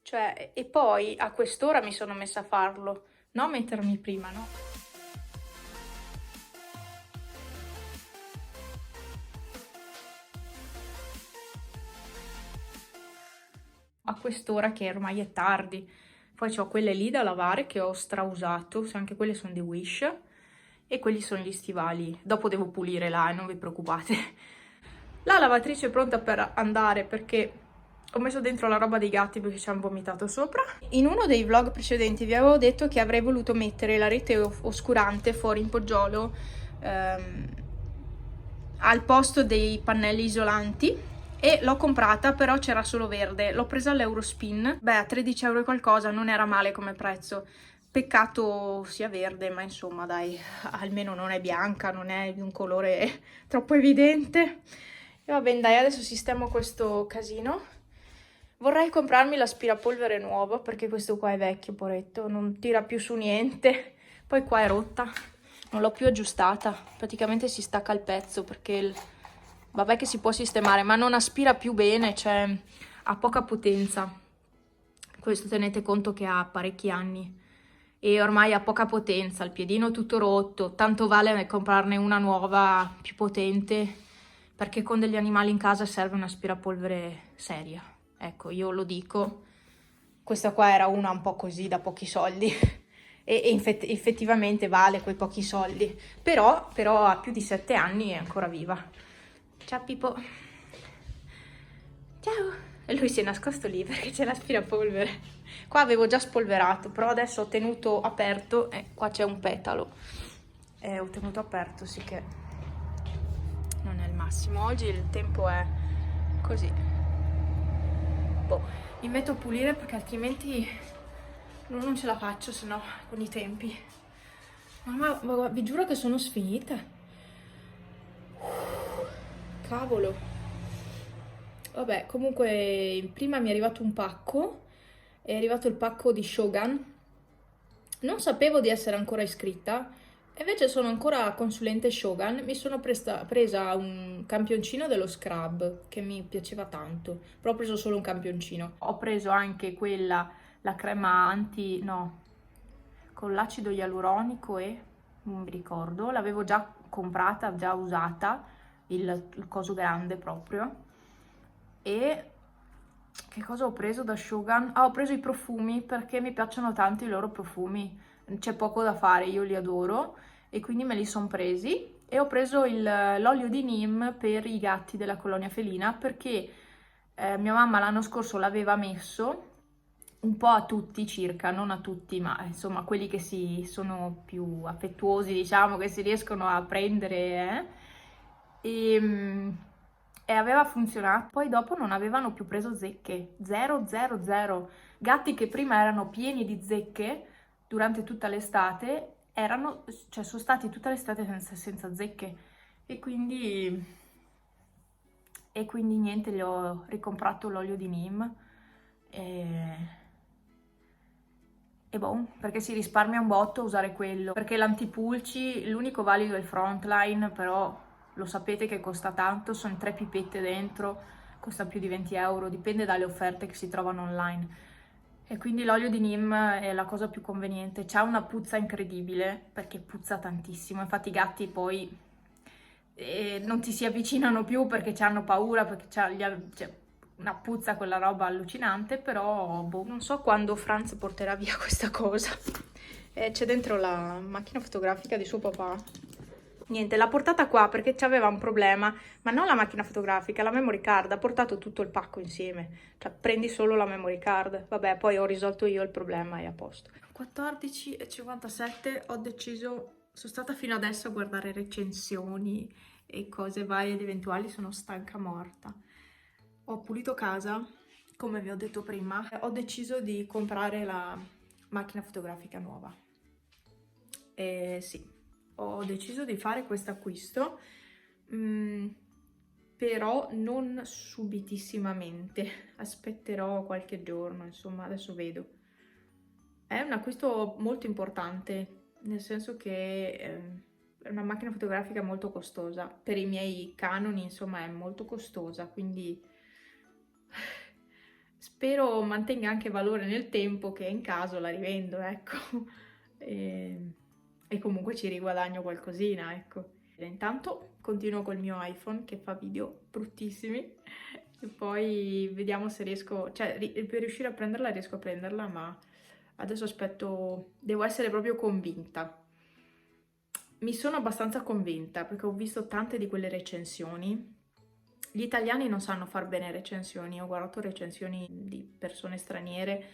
Cioè, e poi a quest'ora mi sono messa a farlo, non mettermi prima, no? A quest'ora che ormai è tardi. Poi ho quelle lì da lavare che ho strausato, se anche quelle sono di Wish, e quelli sono gli stivali. Dopo devo pulire là, non vi preoccupate. La lavatrice è pronta per andare perché ho messo dentro la roba dei gatti perché ci hanno vomitato sopra. In uno dei vlog precedenti vi avevo detto che avrei voluto mettere la rete oscurante fuori in poggiolo al posto dei pannelli isolanti, e l'ho comprata, però c'era solo verde. L'ho presa all'Eurospin, beh, a 13 euro e qualcosa, non era male come prezzo. Peccato sia verde, ma insomma dai, almeno non è bianca, non è di un colore troppo evidente. E va bene, dai, adesso sistemo questo casino. Vorrei comprarmi l'aspirapolvere nuovo perché questo qua è vecchio, poretto, non tira più su niente. Poi qua è rotta, non l'ho più aggiustata, praticamente si stacca il pezzo perché vabbè che si può sistemare, ma non aspira più bene, cioè ha poca potenza. Questo tenete conto che ha parecchi anni e ormai ha poca potenza, il piedino tutto rotto, tanto vale comprarne una nuova più potente, perché con degli animali in casa serve un aspirapolvere seria. Ecco, io lo dico, questa qua era una un po' così da pochi soldi e effettivamente vale quei pochi soldi, però ha più di 7 anni e è ancora viva. Ciao Pippo. Ciao. E lui si è nascosto lì perché c'è l'aspirapolvere. Qua avevo già spolverato, però adesso ho tenuto aperto e qua c'è un petalo. Ho tenuto aperto, sì che non è il massimo. Oggi il tempo è così. Boh, mi metto a pulire perché altrimenti non ce la faccio, sennò con i tempi. Ma vi giuro che sono sfinita. Cavolo. Vabbè, comunque prima mi è arrivato un pacco, è arrivato il pacco di Shogun. Non sapevo di essere ancora iscritta, e invece sono ancora consulente Shogun. Mi sono presa un campioncino dello scrub che mi piaceva tanto, però ho preso solo un campioncino. Ho preso anche quella, la crema anti, no, con l'acido ialuronico e non mi ricordo, l'avevo già comprata, già usata, il coso grande proprio. E che cosa ho preso da Shogun? Ah, ho preso i profumi perché mi piacciono tanto i loro profumi, c'è poco da fare, io li adoro e quindi me li sono presi. E ho preso l'olio di Neem per i gatti della colonia felina perché mia mamma l'anno scorso l'aveva messo un po' a tutti circa, non a tutti, ma insomma quelli che si sono più affettuosi, diciamo, che si riescono a prendere, e aveva funzionato. Poi dopo non avevano più preso zecche, 0, 0, 0. Gatti che prima erano pieni di zecche durante tutta l'estate, cioè sono stati tutta l'estate senza zecche. E quindi, e quindi niente, gli ho ricomprato l'olio di Neem. E boh, perché si risparmia un botto usare quello. Perché l'antipulci, l'unico valido è il Frontline, però lo sapete che costa tanto, sono 3 pipette dentro, costa più di 20 euro, dipende dalle offerte che si trovano online. E quindi l'olio di Neem è la cosa più conveniente. C'ha una puzza incredibile, perché puzza tantissimo. Infatti i gatti poi non ti si avvicinano più perché hanno paura, perché cioè, una puzza quella roba allucinante, però boh, non so quando Franz porterà via questa cosa. C'è dentro la macchina fotografica di suo papà. Niente, l'ha portata qua perché c'aveva un problema, ma non la macchina fotografica, la memory card. Ha portato tutto il pacco insieme, cioè prendi solo la memory card. Vabbè, poi ho risolto io il problema e a posto. 14:57 ho deciso, sono stata fino adesso a guardare recensioni e cose varie ed eventuali, sono stanca morta. Ho pulito casa, come vi ho detto prima, ho deciso di comprare la macchina fotografica nuova. Sì, ho deciso di fare questo acquisto, però non subitissimamente, aspetterò qualche giorno, insomma, adesso vedo. È un acquisto molto importante, nel senso che è una macchina fotografica molto costosa. Per i miei canoni, insomma, è molto costosa, quindi Spero mantenga anche valore nel tempo, che in caso la rivendo, ecco. E comunque ci riguadagno qualcosina, ecco. E intanto continuo col mio iPhone che fa video bruttissimi e poi vediamo se riesco, cioè per riuscire a prenderla riesco a prenderla, ma adesso aspetto, devo essere proprio convinta. Mi sono abbastanza convinta perché ho visto tante di quelle recensioni. Gli italiani non sanno far bene recensioni, ho guardato recensioni di persone straniere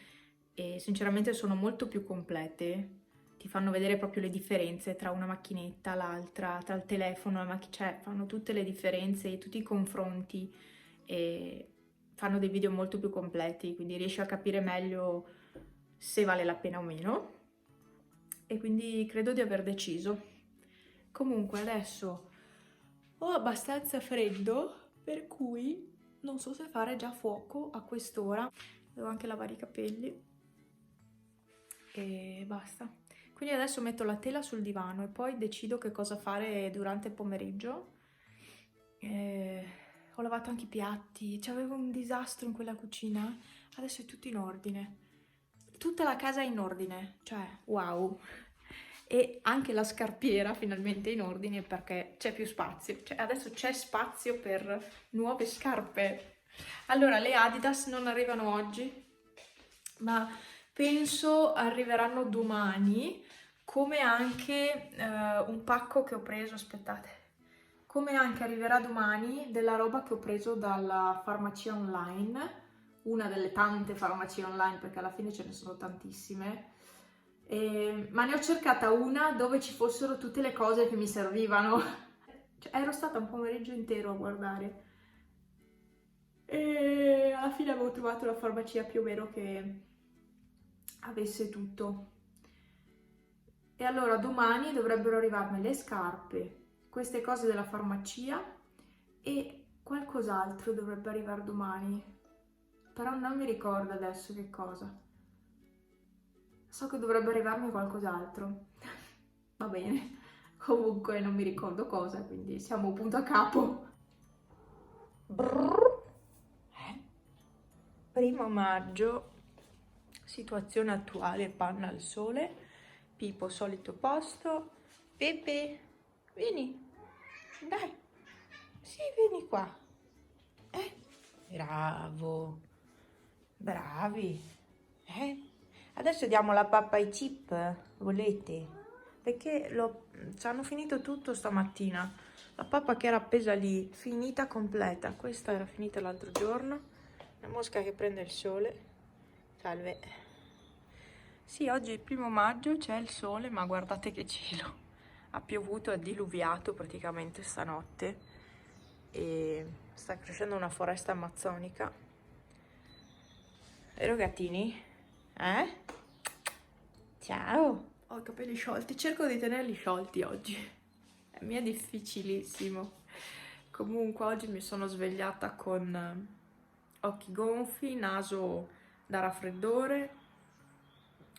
e sinceramente sono molto più complete, ti fanno vedere proprio le differenze tra una macchinetta, l'altra, tra il telefono e la macchina, cioè fanno tutte le differenze, tutti i confronti e fanno dei video molto più completi, quindi riesci a capire meglio se vale la pena o meno e quindi credo di aver deciso. Comunque adesso ho abbastanza freddo, per cui non so se fare già fuoco a quest'ora. Devo anche lavare i capelli e basta. Quindi adesso metto la tela sul divano e poi decido che cosa fare durante il pomeriggio. Ho lavato anche i piatti, c'avevo un disastro in quella cucina, adesso è tutto in ordine. Tutta la casa è in ordine, cioè wow. E anche la scarpiera finalmente in ordine perché c'è più spazio, cioè adesso c'è spazio per nuove scarpe. Allora, le Adidas non arrivano oggi, ma penso arriveranno domani, come anche un pacco che ho preso, aspettate, come anche arriverà domani della roba che ho preso dalla farmacia online, una delle tante farmacie online perché alla fine ce ne sono tantissime. Ma ne ho cercata una dove ci fossero tutte le cose che mi servivano. Cioè, ero stata un pomeriggio intero a guardare e alla fine avevo trovato la farmacia più o meno che avesse tutto. E allora domani dovrebbero arrivarmi le scarpe, queste cose della farmacia e qualcos'altro dovrebbe arrivare domani, però non mi ricordo adesso che cosa. So che dovrebbe arrivarmi qualcos'altro. Va bene. Comunque non mi ricordo cosa, quindi siamo punto a capo. Brrr. 1° maggio, situazione attuale, panna al sole, Pippo solito posto, Pepe, vieni, dai, sì, vieni qua. Bravo, bravi, Adesso diamo la pappa ai chip, volete? Perché ci hanno finito tutto stamattina. La pappa che era appesa lì, finita completa. Questa era finita l'altro giorno. La mosca che prende il sole. Salve. Sì, oggi è il 1° maggio, c'è il sole, ma guardate che cielo. Ha piovuto, è diluviato praticamente stanotte. E sta crescendo una foresta amazzonica. Vero gattini? Ciao! Ho i capelli sciolti, cerco di tenerli sciolti oggi. Mi è difficilissimo. Comunque oggi mi sono svegliata con occhi gonfi, naso da raffreddore.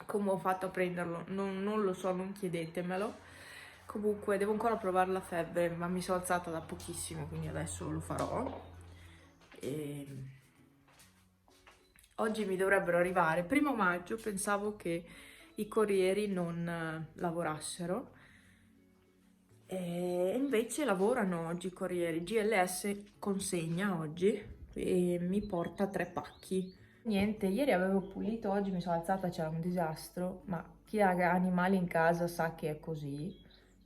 Come ho fatto a prenderlo? Non lo so, non chiedetemelo. Comunque devo ancora provare la febbre, ma mi sono alzata da pochissimo, quindi adesso lo farò. Oggi mi dovrebbero arrivare. 1° maggio pensavo che i corrieri non lavorassero e invece lavorano oggi i corrieri. GLS consegna oggi e mi porta 3 pacchi. Niente, ieri avevo pulito, oggi mi sono alzata, c'era un disastro, ma chi ha animali in casa sa che è così,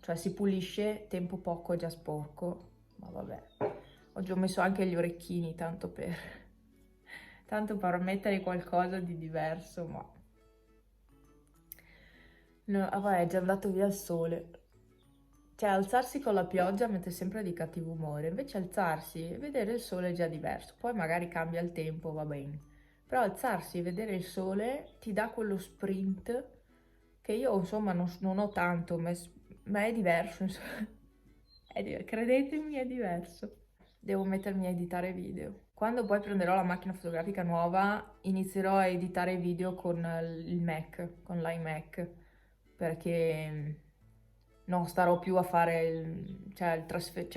cioè si pulisce, tempo poco è già sporco, ma vabbè. Oggi ho messo anche gli orecchini, tanto per mettere qualcosa di diverso, ma no, vabbè, è già andato via il sole. Cioè, alzarsi con la pioggia mette sempre di cattivo umore, invece alzarsi e vedere il sole è già diverso. Poi magari cambia il tempo, va bene. Però alzarsi e vedere il sole ti dà quello sprint che io, insomma, non ho tanto, ma è diverso, insomma. Credetemi, è diverso. Devo mettermi a editare video. Quando poi prenderò la macchina fotografica nuova, inizierò a editare video con il Mac, con l'iMac, perché non starò più a fare cioè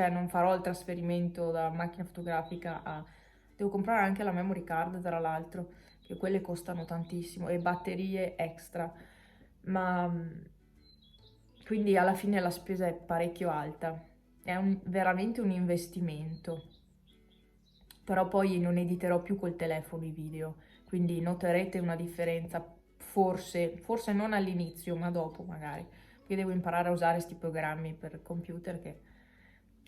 non farò il trasferimento dalla macchina fotografica Devo comprare anche la memory card, tra l'altro, che quelle costano tantissimo, e batterie extra. Ma quindi alla fine la spesa è parecchio alta. È veramente un investimento. Però poi non editerò più col telefono i video, quindi noterete una differenza, forse non all'inizio, ma dopo magari, perché devo imparare a usare questi programmi per computer che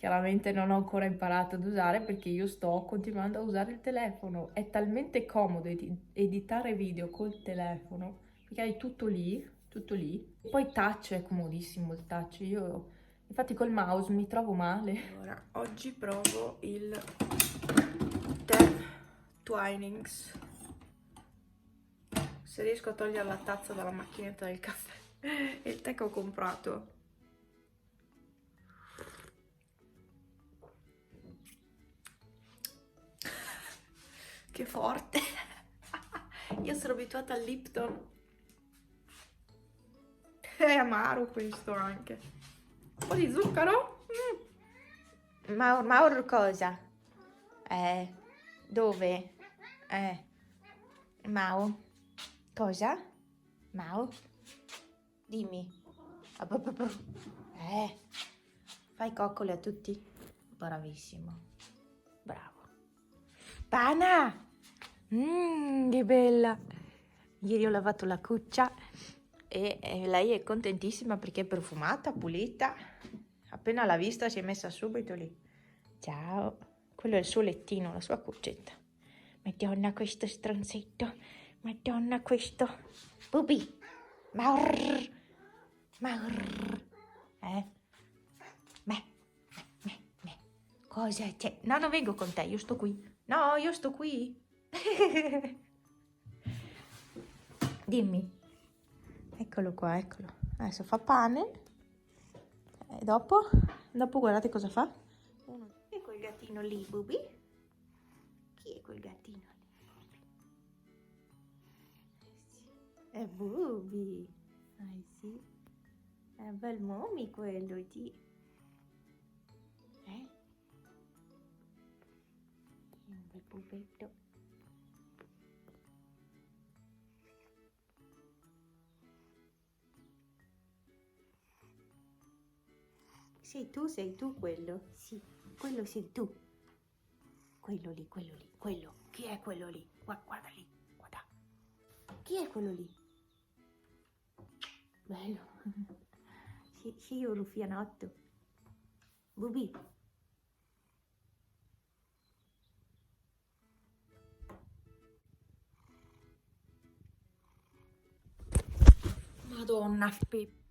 chiaramente non ho ancora imparato ad usare perché io sto continuando a usare il telefono. È talmente comodo editare video col telefono, perché hai tutto lì, tutto lì. E poi touch è comodissimo il touch, io infatti col mouse mi trovo male. Allora, oggi provo il tè Twinings. Se riesco a togliere la tazza dalla macchinetta del caffè e il tè che ho comprato. Che forte. Io sono abituata al Lipton. È amaro questo anche. Un po' di zucchero. Mauro cosa? Dove? Mau? Cosa? Mau? Dimmi. Fai coccole a tutti? Bravissimo. Bravo. Pana! Che bella! Ieri ho lavato la cuccia e lei è contentissima perché è profumata, pulita. Appena l'ha vista si è messa subito lì. Ciao. Quello è il suo lettino, la sua cuccetta. Madonna, questo stronzetto. Madonna, questo. Bubi. Maur. Maur. Me. Cosa c'è? No, non vengo con te, io sto qui. No, io sto qui. Dimmi. Eccolo qua, eccolo. Adesso fa pane. E dopo guardate cosa fa. Chi è quel gattino lì, Bubi? Chi è quel gattino lì? Sì. È Bubi. Sì. È un bel momi quello, di. Un bel pupetto. Sei tu quello? Sì, quello sei tu. Quello lì, quello. Chi è quello lì? Guarda lì, guarda. Chi è quello lì? Bello. Sei un ruffianotto. Bubi. Madonna, Peppa.